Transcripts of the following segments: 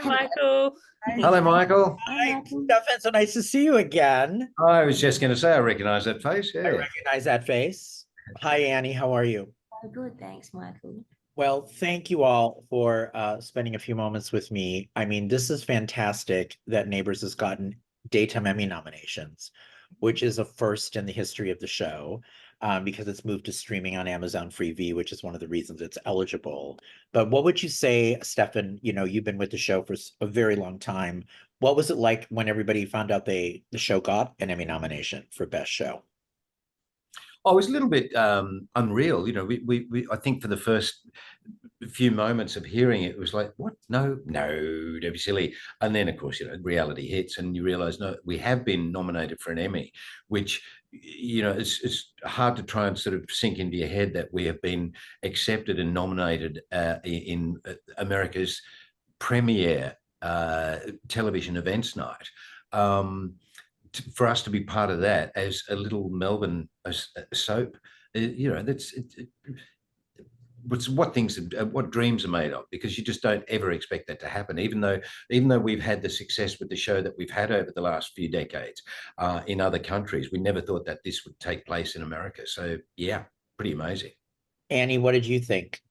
Hi, Michael. Hello, Michael. Hi, Hi, Michael. Stefan. So nice to see you again. I was just going to say, I recognize that face. I Yeah. recognize that face. Hi, Annie. How are you? Oh, good, thanks, Michael. Well, thank you all for spending a few moments with me. I mean, this is fantastic that Neighbours has gotten daytime Emmy nominations, which is a first in the history of the show, because it's moved to streaming on Amazon Freevee, which is one of the reasons it's eligible. But what would you say, Stefan? You know, you've been with the show for a very long time. What was it like when everybody found out the show got an Emmy nomination for Best Show? I was a little bit unreal. I think for the first few moments of hearing it, it was like, what? No, no, don't be silly. And then, of course, reality hits and you realize, no, we have been nominated for an Emmy, which, it's hard to try and sort of sink into your head that we have been accepted and nominated in America's premier television events night. For us to be part of that as a little Melbourne soap, that's what dreams are made of, because you just don't ever expect that to happen. Even though we've had the success with the show that we've had over the last few decades in other countries, we never thought that this would take place in America. So yeah, pretty amazing. Annie, what did you think?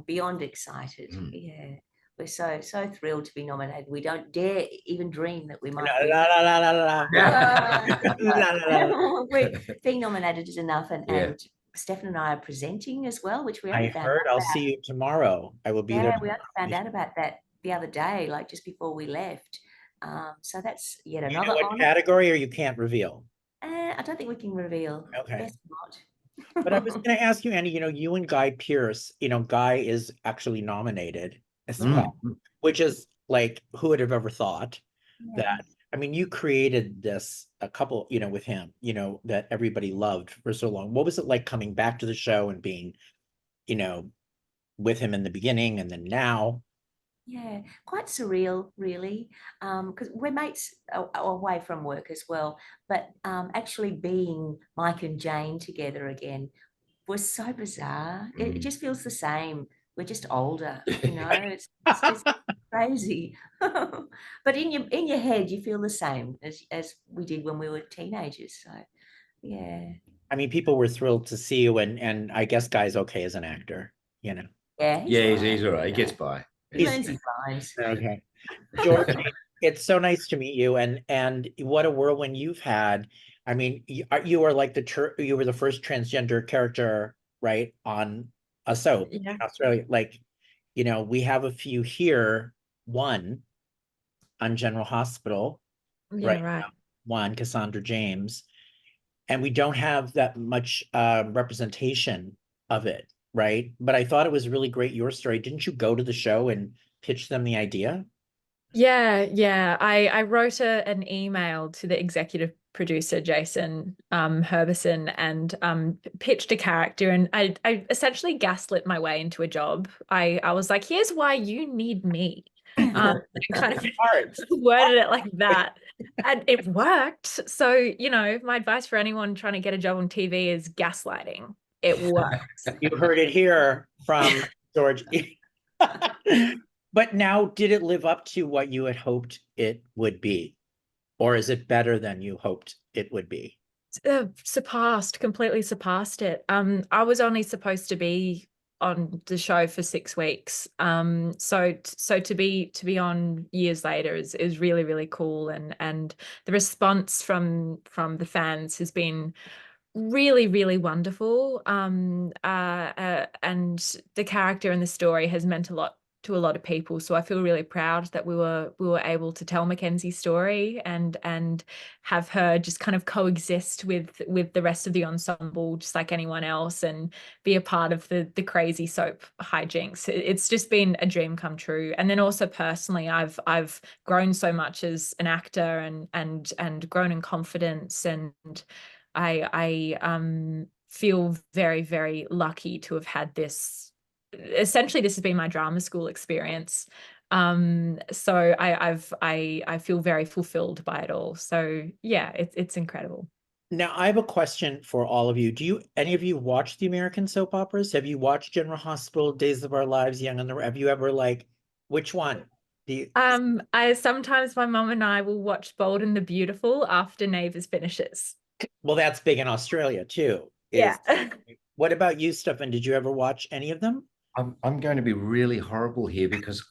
Beyond excited. Yeah. We're so thrilled to be nominated. We don't dare even dream that we might La, win. la, la, la, la, la. La, la, la. Being nominated is enough, and, Yeah. and Stefan and I are presenting as well, which we I only found heard out I'll about. see you tomorrow. I will be there Yeah, we only tomorrow. found out about that the other day, like just before we left. So that's yet You another know what honor. category, or you can't reveal? I don't think we can reveal. Okay. Best not. But I was going to ask you, Annie, you and Guy Pearce, Guy is actually nominated as well, which is like, who would have ever thought that? I mean, you created this a couple, with him, that everybody loved for so long. What was it like coming back to the show and being, you know, with him in the beginning and then now? Yeah, quite surreal, really, because we're mates away from work as well. But actually being Mike and Jane together again was so bizarre. It just feels the same. We're just older, It's just crazy. But in your head, you feel the same as we did when we were teenagers. So, yeah, I mean, people were thrilled to see you, and I guess Guy's okay as an actor, you know. yeah, he's Yeah, fine. he's all right. He gets by. He He's learns his lines. okay. Georgie, it's so nice to meet you, and what a whirlwind you've had. I mean, you were like you were the first transgender character, right, on a soap in Yeah. Australia. Like, we have a few here. One on General Hospital, Yeah, right right. now. One, Cassandra James, and we don't have that much representation of it, right? But I thought it was really great, your story. Didn't you go to the show and pitch them the idea? Yeah. I wrote an email to the executive producer, Jason Herbison, and pitched a character, and I essentially gaslit my way into a job. I was like, here's why you need me. Kind of worded it like that. And it worked. So, my advice for anyone trying to get a job on TV is gaslighting. It works. You heard it here from Georgie. But now, did it live up to what you had hoped it would be? Or is it better than you hoped it would be? Completely surpassed it. I was only supposed to be on the show for 6 weeks. So to be on years later is really, really cool. And the response from the fans has been really, really wonderful. And the character and the story has meant a lot to a lot of people. So I feel really proud that we were able to tell Mckenzie's story and have her just kind of coexist with the rest of the ensemble, just like anyone else, and be a part of the crazy soap hijinks. It's just been a dream come true. And then also personally, I've grown so much as an actor and grown in confidence, and I feel very, very lucky to have had this. Essentially, this has been my drama school experience. So I feel very fulfilled by it all. So yeah, it's incredible. Now, I have a question for all of you. Any of you watch the American soap operas? Have you watched General Hospital, Days of Our Lives, Young and the, have you ever which one? Do you, I sometimes my mum and I will watch Bold and the Beautiful after Neighbours finishes. well, that's big in Australia too. Yeah. What about you, Stefan? Did you ever watch any of them? I'm going to be really horrible here because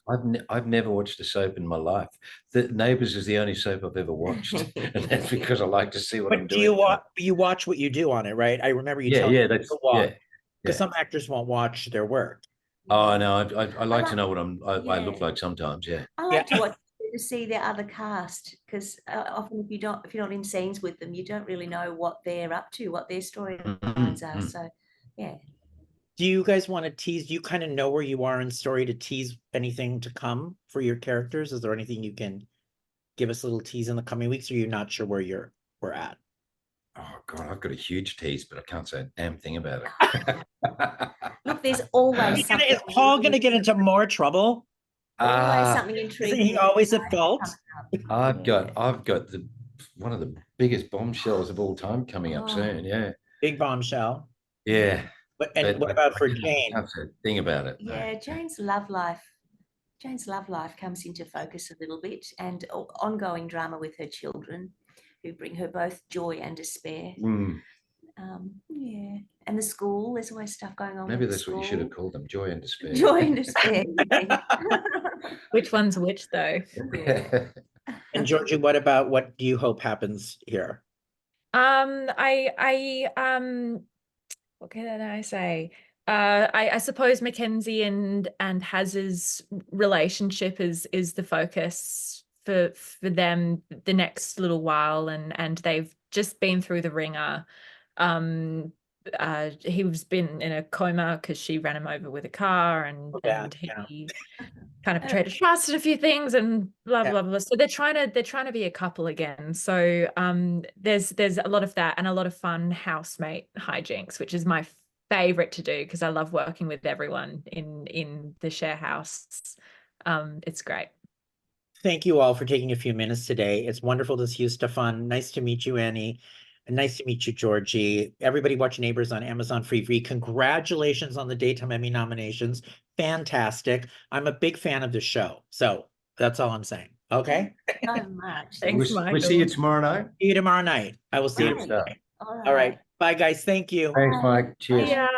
I've never watched a soap in my life. The Neighbours is the only soap I've ever watched, and that's because I like to see what I'm But do doing. you watch what you do on it, right? I remember you Yeah, telling yeah, me that's to watch, yeah, because yeah. some actors won't watch their work. Oh no, I like to like- know what I look yeah. like sometimes. Yeah. I Yeah. like to watch to see their other cast because often if you're not in scenes with them, you don't really know what they're up to, what their storylines are. So, yeah. Do you guys want to tease? Do you kind of know where you are in story to tease anything to come for your characters? Is there anything you can give us a little tease in the coming weeks? Or are you not sure where we're at? Oh God, I've got a huge tease, but I can't say a damn thing about it. Look, there's always something. Is Paul going to get into more trouble? Always Ah, something Isn't intriguing. he always at fault? I've got one of the biggest bombshells of all time coming up Oh. soon. Yeah, Big bombshell. yeah. But But what about for I Jane? can't say a thing about it. no. Yeah, Jane's love life. Jane's love life comes into focus a little bit, and ongoing drama with her children, who bring her both joy and despair. Mm, Yeah, and the school. There's always stuff going on. maybe with the that's what you should have school. called them: joy and despair. Joy and despair. Yeah. Which one's which though? Yeah. And Georgie, what do you hope happens here? What can I say? I suppose Mckenzie and Haz's relationship is the focus for them the next little while, and they've just been through the ringer. He's been in a coma because she ran him over with a car, and he kind of betrayed a trust and a few things, and blah blah blah. So they're trying to be a couple again. So there's a lot of that and a lot of fun housemate hijinks, which is my favorite to do because I love working with everyone in the share house. It's great. Thank you all for taking a few minutes today. It's wonderful to see you, Stefan. Nice to meet you, Annie. And nice to meet you, Georgie. Everybody watch Neighbours on Amazon free. Congratulations on the Daytime Emmy nominations. Fantastic. I'm a big fan of the show. So that's all I'm saying. Okay. So much. Thanks, We'll see you Michael. tomorrow night. See you tomorrow night. I will see you Right. tomorrow night. All All right. Bye, guys. Thank you. Thanks, Mike. Cheers. Yeah.